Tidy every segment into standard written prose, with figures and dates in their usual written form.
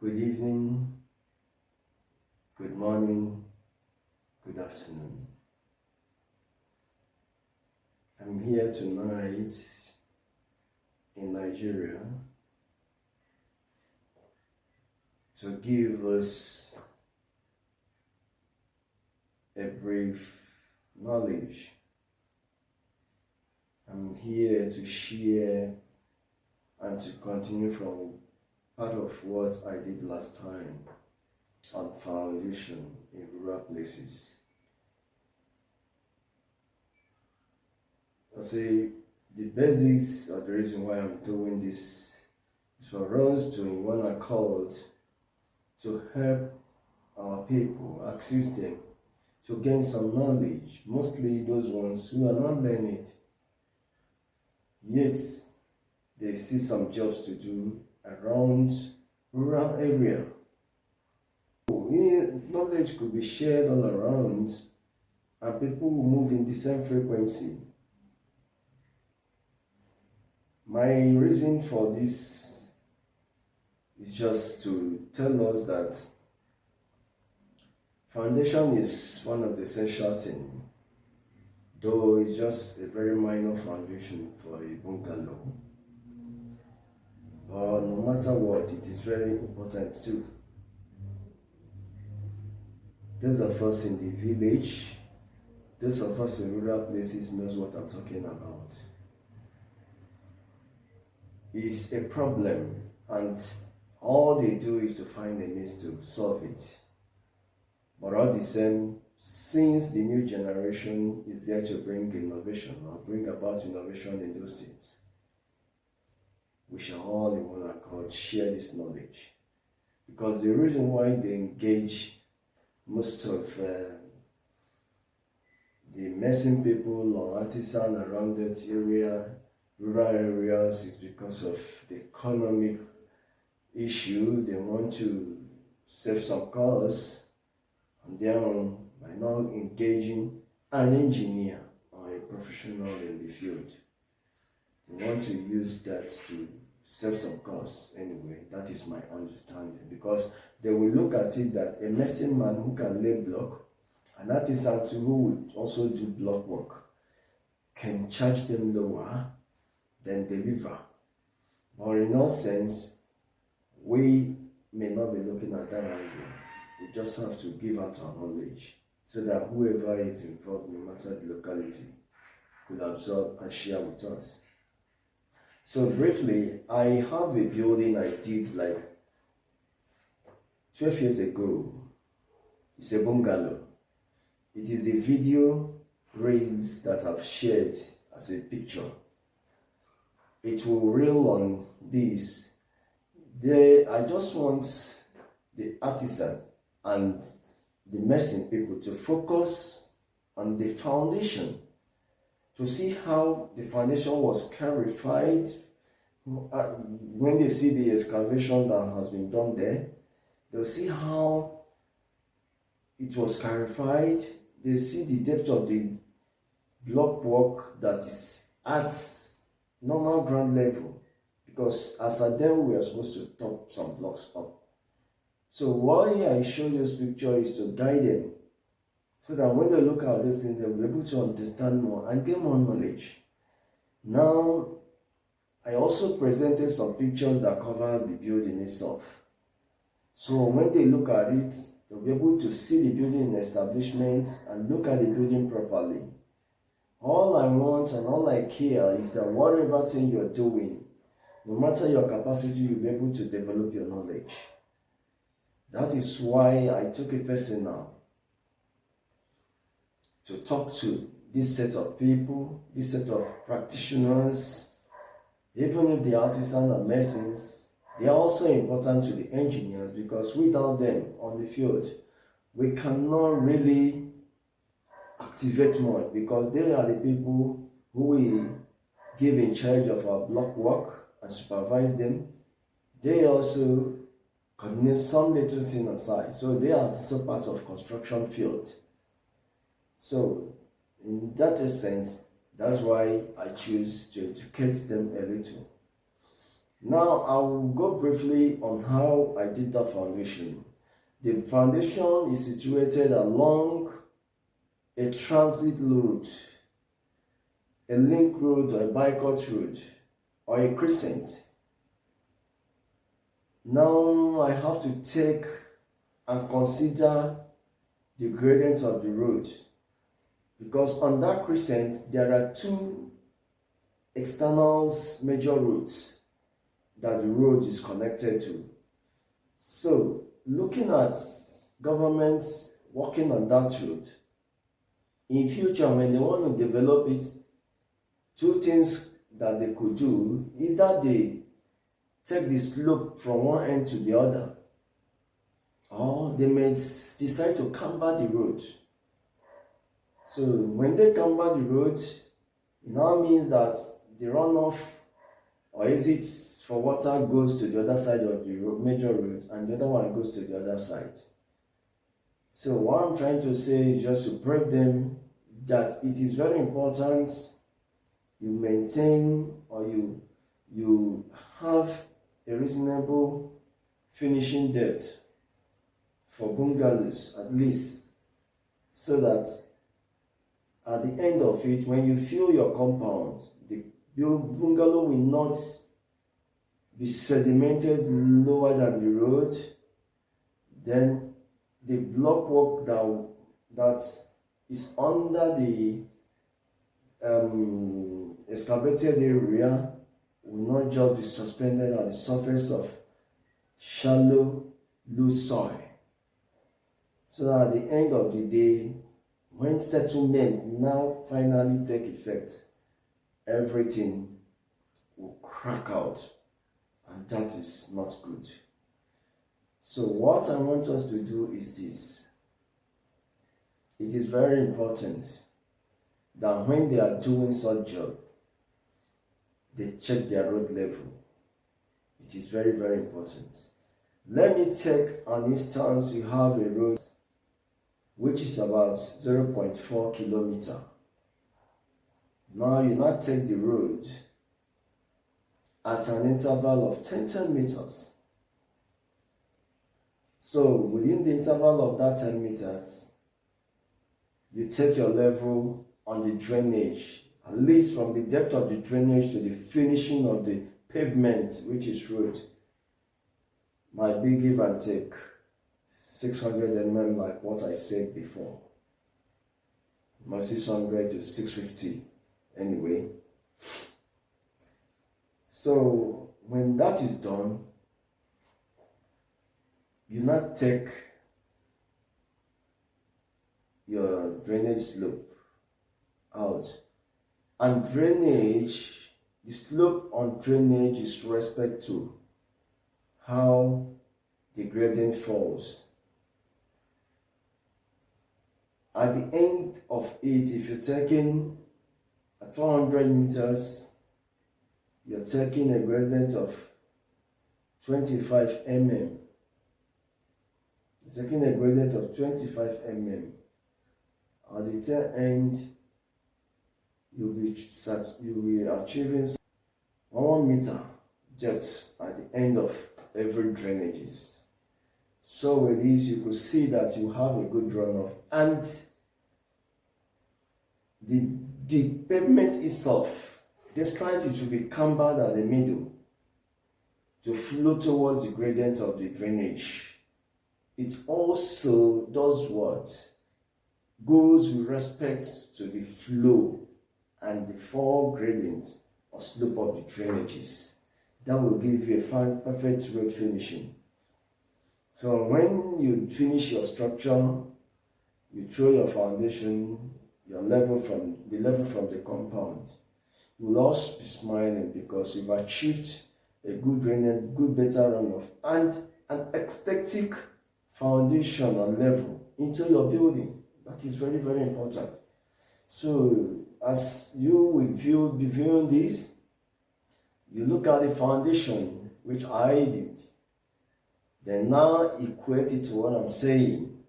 Good evening, good morning, good afternoon. I'm here tonight in Nigeria to give us a brief knowledge. I'm here to share and to continue from part of what I did last time on foundation in rural places. I say the basics or the reason why I'm doing this is for us to in one accord to help our people, assist them to gain some knowledge, mostly those ones who are not learning it, yet they see some jobs to do around rural area. Knowledge could be shared all around and people will move in the same frequency. My reason for this is just to tell us that foundation is one of the essential things, though it's just a very minor foundation for a bungalow. But no matter what, it is very important too. Those of us in the village, those of us in rural places knows what I'm talking about. It's a problem and all they do is to find a means to solve it. But all the same, since the new generation is there to bring innovation or bring about innovation in those things, we shall all in one accord share this knowledge. Because the reason why they engage most of the messing people or artisans around that area, rural areas, is because of the economic issue. They want to save some costs on their own by not engaging an engineer or a professional in the field. They want to use that to save some costs anyway. That is my understanding, because they will look at it that a messing man who can lay block, an artisan too who would also do block work, can charge them lower than deliver. But in all sense, we may not be looking at that angle. We just have to give out our knowledge so that whoever is involved, no matter the locality, could absorb and share with us. So briefly, I have a building I did like 12 years ago. It's a bungalow. It is a video reels that I've shared as a picture. It will reel on this. I just want the artisan and the messing people to focus on the foundation, to see how the foundation was clarified. When they see the excavation that has been done there, they'll see how it was clarified. They see the depth of the block work that is at normal ground level, because as at then we are supposed to top some blocks up. So why I show you this picture is to guide them, so that when they look at these things, they'll be able to understand more and gain more knowledge. Now, I also presented some pictures that cover the building itself. So when they look at it, they'll be able to see the building establishment and look at the building properly. All I want and all I care is that whatever thing you're doing, no matter your capacity, you'll be able to develop your knowledge. That is why I took it personal to talk to this set of people, this set of practitioners. Even if the artisans and masons, they are also important to the engineers, because without them on the field, we cannot really activate more, because they are the people who we give in charge of our block work and supervise them. They also coordinate some little thing aside, so they are also part of construction field. So in that sense, that's why I choose to educate them a little. Now I will go briefly on how I did that foundation. The foundation is situated along a transit route, a link road, or a bypass road, or a crescent. Now I have to take and consider the gradient of the road, because on that crescent there are two external major roads that the road is connected to. So looking at governments working on that road, in future when they want to develop it, two things that they could do: either they take the slope from one end to the other, or they may decide to camber the road. So when they camber the road, it now means that the runoff or exits for water goes to the other side of the road, major road, and the other one goes to the other side. So what I'm trying to say is just to prep them that it is very important you maintain, or you have a reasonable finishing depth for bungalows, at least, so that at the end of it, when you fill your compound, the bungalow will not be sedimented lower than the road. Then the block work that is under the excavated area will not just be suspended at the surface of shallow, loose soil. So that at the end of the day, when settlement now finally take effect, everything will crack out, and that is not good. So what I want us to do is this. It is very important that when they are doing such job, they check their road level. It is very, very important. Let me take an instance. You have a road which is about 0.4 kilometer. Now you not take the road at an interval of 10 meters. So within the interval of that 10 meters, you take your level on the drainage, at least from the depth of the drainage to the finishing of the pavement, which is road. Might be give and take 600 mm, like what I said before. 600 to 650 anyway. So when that is done, you not take your drainage slope out. And drainage, the slope on drainage is respect to how the gradient falls. At the end of it, if you're taking at 400 meters, you're taking a gradient of 25 mm. You're taking a gradient of 25 mm. At the tail end, you'll be achieving 1 meter depth at the end of every drainages. So with this, you could see that you have a good runoff, and the pavement itself, despite it will be cambered at the middle to flow towards the gradient of the drainage, it also does what? Goes with respect to the flow and the fall gradient or slope of the drainages. That will give you a fine, perfect road finishing. So when you finish your structure, you throw your foundation, your level from the compound. You will also be smiling because you've achieved a good drainage, good better runoff, and an aesthetic foundation or level into your building. That is very, very important. So as you will be viewing this, you look at the foundation, which I did, then now equate it to what I'm saying.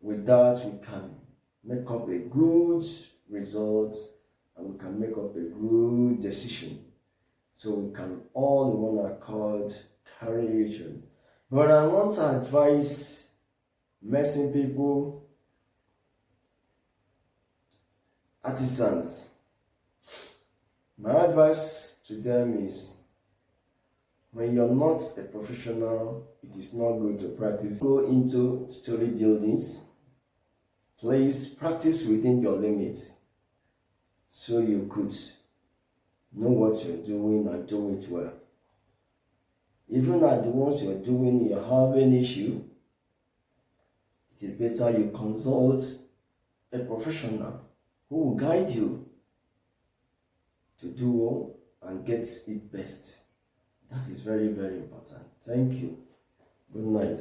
With that, we can make up a good result, and we can make up a good decision. so we can all in one accord carry it on. But I want to advise messing people, artisans. My advice to them is, when you're not a professional, it is not good to practice. Go into story buildings. Please practice within your limits so you could know what you're doing and do it well. Even at the ones you're doing, you have an issue, it is better you consult a professional who will guide you to do and get it best. That is very, very important. Thank you. Good night.